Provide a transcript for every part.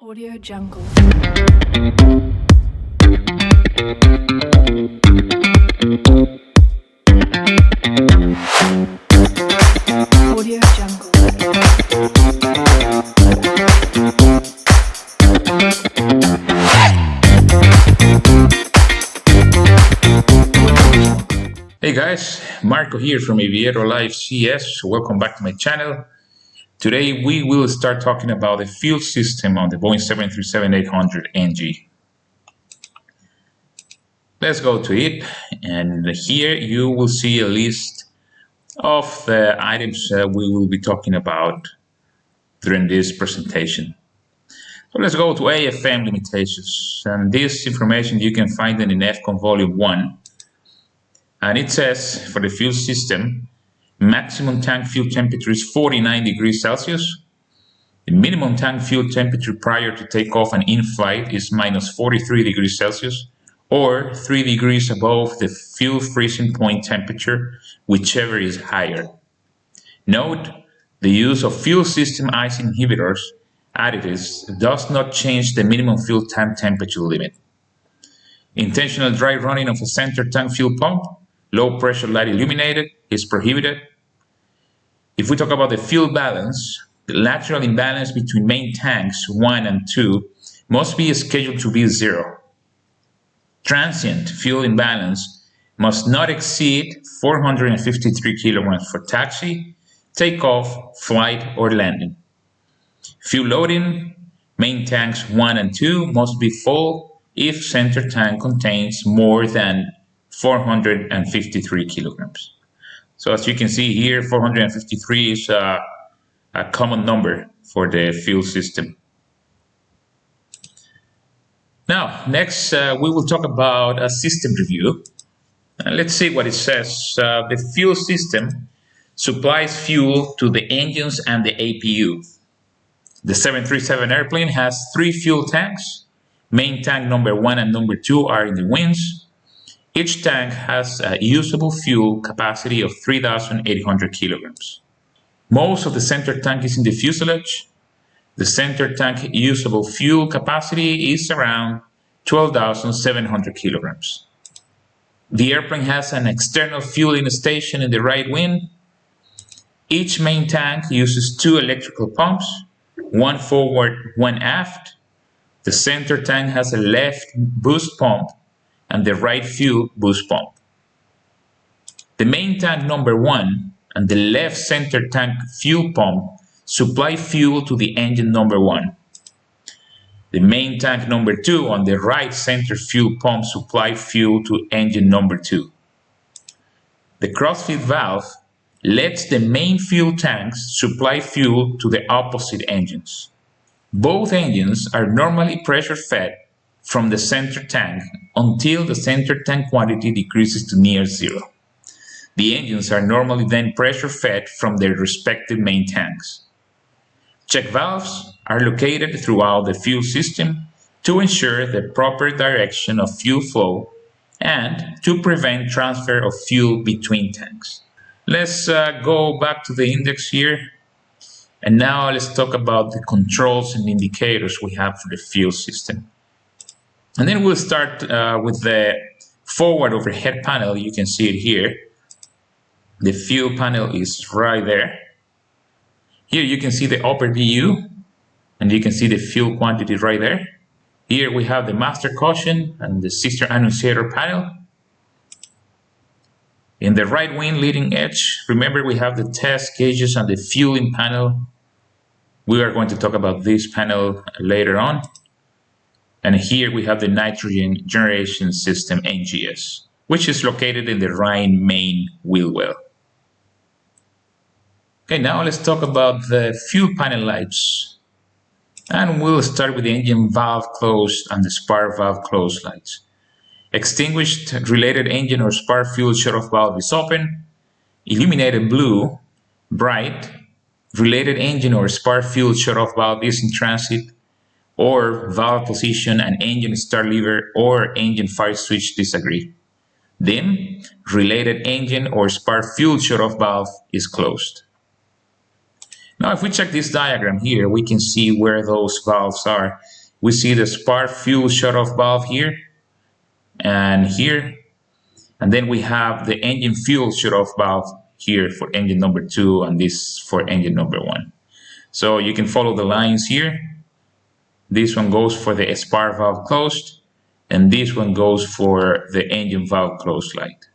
Audio Jungle. Audio Jungle. Hey guys, Marco here from Aviator Live CS. Welcome back to my channel. Today we will start talking about the fuel system on the Boeing 737-800Ng. Let's go to it, and here you will see a list of the items we will be talking about during this presentation. So let's go to AFM Limitations, and this information you can find in AFCON Volume 1. And it says for the fuel system, maximum tank fuel temperature is 49 degrees Celsius. The minimum tank fuel temperature prior to takeoff and in flight is minus 43 degrees Celsius, or 3 degrees above the fuel freezing point temperature, whichever is higher. Note, the use of fuel system ice inhibitors additives does not change the minimum fuel tank temperature limit. Intentional dry running of a center tank fuel pump, low pressure light illuminated, is prohibited. If we talk about the fuel balance, the lateral imbalance between main tanks 1 and 2 must be scheduled to be 0. Transient fuel imbalance must not exceed 453 kilograms for taxi, takeoff, flight, or landing. Fuel loading, main tanks 1 and 2 must be full if center tank contains more than 453 kilograms. So as you can see here, 453 is a common number for the fuel system. Now, next we will talk about a system review. Let's see what it says. The fuel system supplies fuel to the engines and the APU. The 737 airplane has 3 fuel tanks. Main tank number 1 and number 2 are in the wings. Each tank has a usable fuel capacity of 3,800 kilograms. Most of the center tank is in the fuselage. The center tank usable fuel capacity is around 12,700 kilograms. The airplane has an external fueling station in the right wing. Each main tank uses 2 electrical pumps, one forward, one aft. The center tank has a left boost pump and the right fuel boost pump. The main tank number 1 and the left center tank fuel pump supply fuel to the engine number 1. The main tank number 2 on the right center fuel pump supply fuel to engine number 2. The crossfeed valve lets the main fuel tanks supply fuel to the opposite engines. Both engines are normally pressure fed from the center tank until the center tank quantity decreases to near 0. The engines are normally then pressure fed from their respective main tanks. Check valves are located throughout the fuel system to ensure the proper direction of fuel flow and to prevent transfer of fuel between tanks. Let's go back to the index here, and now let's talk about the controls and indicators we have for the fuel system. And then we'll start with the forward overhead panel. You can see it here. The fuel panel is right there. Here you can see the upper VU, and you can see the fuel quantity right there. Here we have the master caution and the sister annunciator panel. In the right wing leading edge, remember we have the test gauges and the fueling panel. We are going to talk about this panel later on. And here we have the nitrogen generation system NGS, which is located in the right main wheel well. Okay, now let's talk about the fuel panel lights. And we'll start with the engine valve closed and the spark valve closed lights. Extinguished related engine or spark fuel shutoff valve is open. Illuminated blue, bright, related engine or spark fuel shutoff valve is in transit, or valve position and engine start lever or engine fire switch disagree. Dim, related engine or spark fuel shutoff valve is closed. Now, if we check this diagram here, we can see where those valves are. We see the spark fuel shutoff valve here and here. And then we have the engine fuel shutoff valve here for engine number 2 and this for engine number 1. So you can follow the lines here. This one goes for the spark valve closed, and this one goes for the engine valve closed light.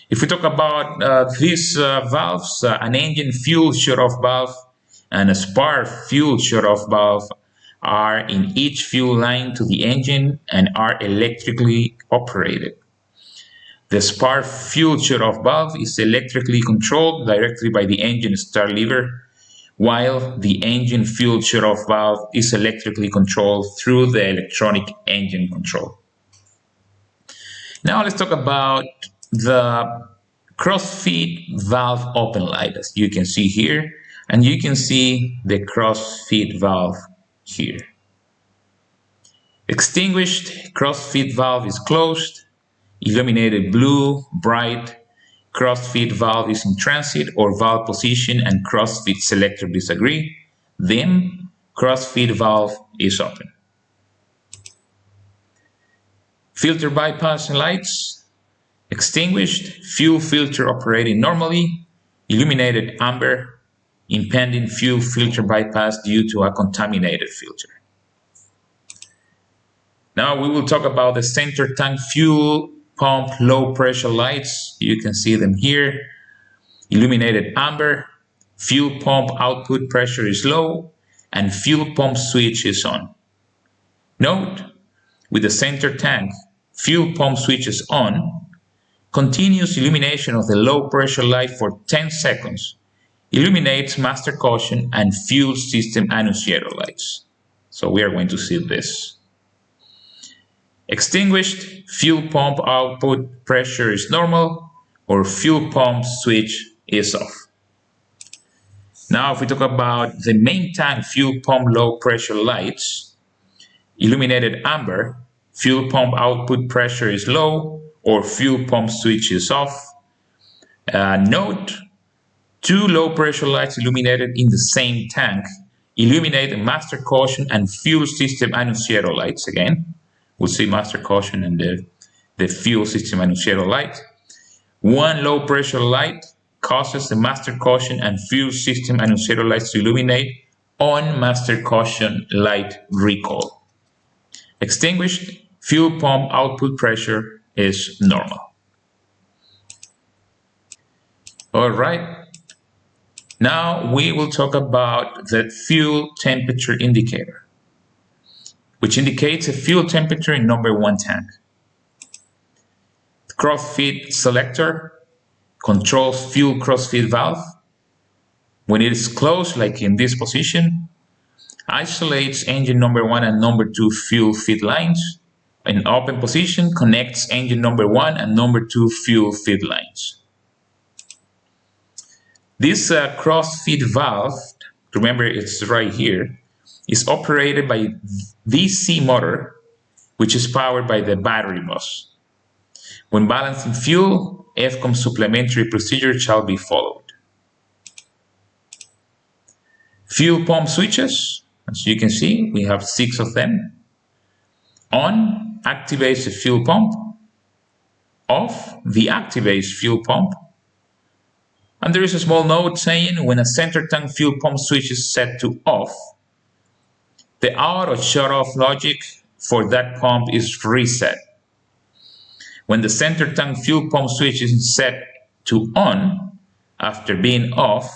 If we talk about these valves, an engine fuel shutoff valve and a spark fuel shutoff valve are in each fuel line to the engine and are electrically operated. The spark fuel shutoff valve is electrically controlled directly by the engine start lever, while the engine fuel shutoff valve is electrically controlled through the electronic engine control. Now let's talk about the cross-feed valve open light, as you can see here, and you can see the cross-feed valve here. Extinguished cross-feed valve is closed. Illuminated blue, bright, cross-feed valve is in transit or valve position and cross-feed selector disagree. Then cross-feed valve is open. Filter bypass lights, extinguished, fuel filter operating normally, illuminated amber, impending fuel filter bypass due to a contaminated filter. Now we will talk about the center tank fuel pump low pressure lights. You can see them here. Illuminated amber, fuel pump output pressure is low, and fuel pump switch is on. Note, with the center tank fuel pump switch is on, continuous illumination of the low pressure light for 10 seconds illuminates master caution and fuel system annunciator lights. So we are going to see this. Extinguished, fuel pump output pressure is normal, or fuel pump switch is off. Now if we talk about the main tank fuel pump low pressure lights, illuminated amber, fuel pump output pressure is low, or fuel pump switch is off. Note, 2 low pressure lights illuminated in the same tank illuminate master caution and fuel system annunciator lights again. We'll see master caution and the fuel system annunciator light. 1 low pressure light causes the master caution and fuel system annunciator lights to illuminate on master caution light recall. Extinguished, fuel pump output pressure is normal. All right. Now we will talk about the fuel temperature indicator, which indicates a fuel temperature in number 1 tank. The cross-feed selector controls fuel cross-feed valve. When it is closed, like in this position, isolates engine number 1 and number 2 fuel feed lines. In open position, connects engine number 1 and number 2 fuel feed lines. This cross-feed valve, remember it's right here, is operated by DC motor, which is powered by the battery bus. When balancing fuel, AFCOM supplementary procedure shall be followed. Fuel pump switches, as you can see, we have 6 of them. On activates the fuel pump. Off deactivates fuel pump. And there is a small note saying when a center tank fuel pump switch is set to off, the auto shut-off logic for that pump is reset. When the center tank fuel pump switch is set to on after being off,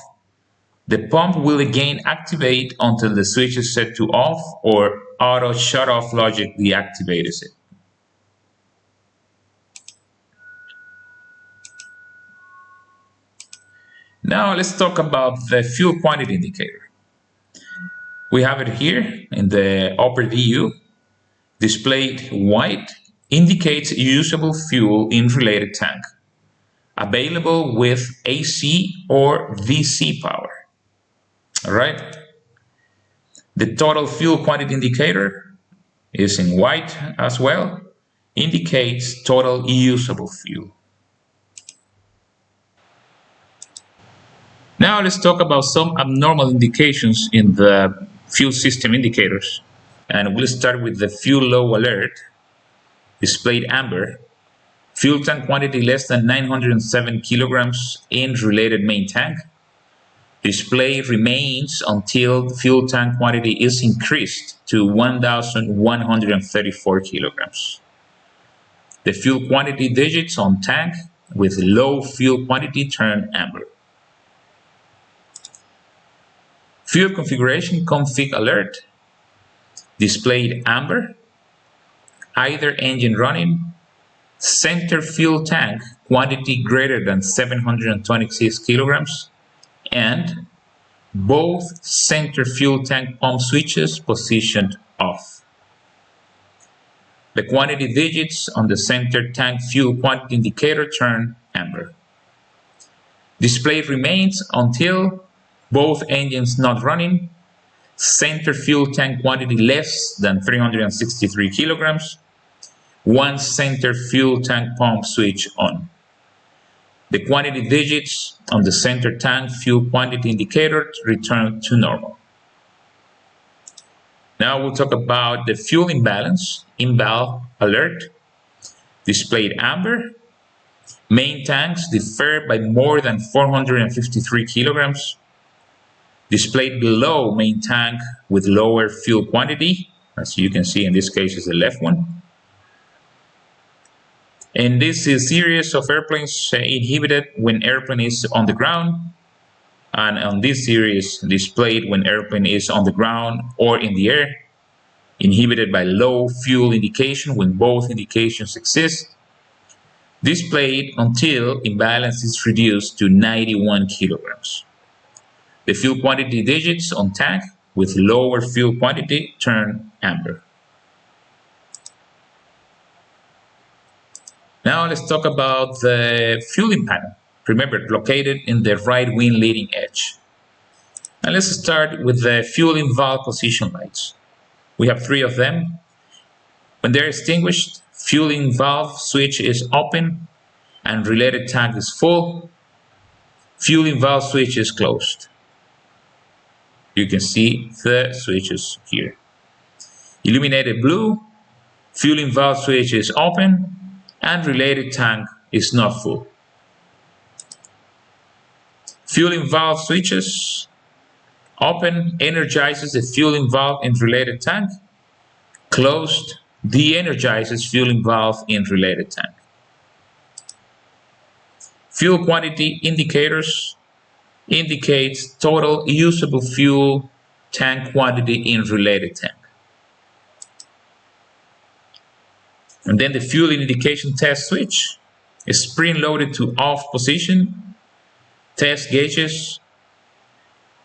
the pump will again activate until the switch is set to off or auto shut-off logic deactivates it. Now let's talk about the fuel quantity indicator. We have it here in the upper VU. Displayed white indicates usable fuel in related tank, available with AC or DC power. All right. The total fuel quantity indicator is in white as well, indicates total usable fuel. Now let's talk about some abnormal indications in the fuel system indicators. And we'll start with the fuel low alert, displayed amber, fuel tank quantity less than 907 kilograms in related main tank. Display remains until the fuel tank quantity is increased to 1,134 kilograms. The fuel quantity digits on tank with low fuel quantity turn amber. Fuel configuration config alert, displayed amber, either engine running, center fuel tank quantity greater than 726 kilograms, and both center fuel tank pump switches positioned off. The quantity digits on the center tank fuel quantity indicator turn amber. Display remains until both engines not running, center fuel tank quantity less than 363 kilograms, one center fuel tank pump switch on. The quantity digits on the center tank fuel quantity indicator return to normal. Now we'll talk about the fuel imbalance, inval alert, displayed amber, main tanks differ by more than 453 kilograms, displayed below main tank with lower fuel quantity, as you can see in this case is the left one. And this is series of airplanes inhibited when airplane is on the ground, and on this series displayed when airplane is on the ground or in the air, inhibited by low fuel indication when both indications exist, displayed until imbalance is reduced to 91 kilograms. The fuel quantity digits on tank with lower fuel quantity turn amber. Now let's talk about the fueling panel. Remember, located in the right wing leading edge. And let's start with the fueling valve position lights. We have 3 of them. When they're extinguished, fueling valve switch is open and related tank is full. Fueling valve switch is closed. You can see the switches here. Illuminated blue, fueling valve switch is open and related tank is not full. Fueling valve switches open energizes the fueling valve in related tank. Closed de-energizes fueling valve in related tank. Fuel quantity indicators indicates total usable fuel tank quantity in related tank. And then the fuel indication test switch is spring-loaded to off position, test gauges,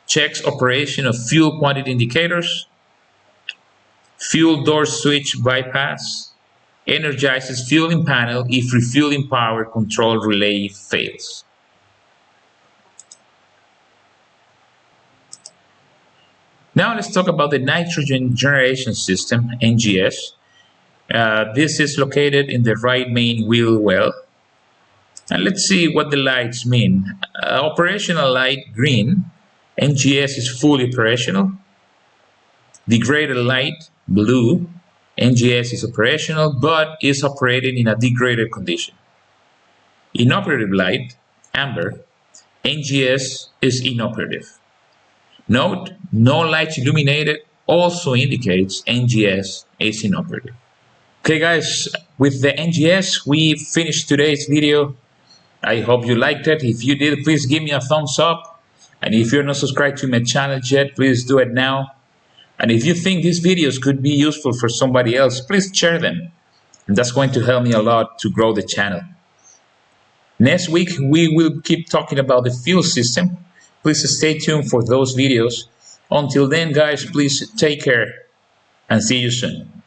checks operation of fuel quantity indicators, fuel door switch bypass, energizes fueling panel if refueling power control relay fails. Now let's talk about the nitrogen generation system, NGS. This is located in the right main wheel well. And let's see what the lights mean. Operational light green, NGS is fully operational. Degraded light blue, NGS is operational but is operating in a degraded condition. Inoperative light amber, NGS is inoperative. Note, no lights illuminated also indicates NGS is inoperative. Okay guys, with the NGS we finished today's video. I hope you liked it. If you did, please give me a thumbs up. And if you're not subscribed to my channel yet, please do it now. And if you think these videos could be useful for somebody else, please share them. And that's going to help me a lot to grow the channel. Next week, we will keep talking about the fuel system. Please stay tuned for those videos. Until then, guys, please take care and see you soon.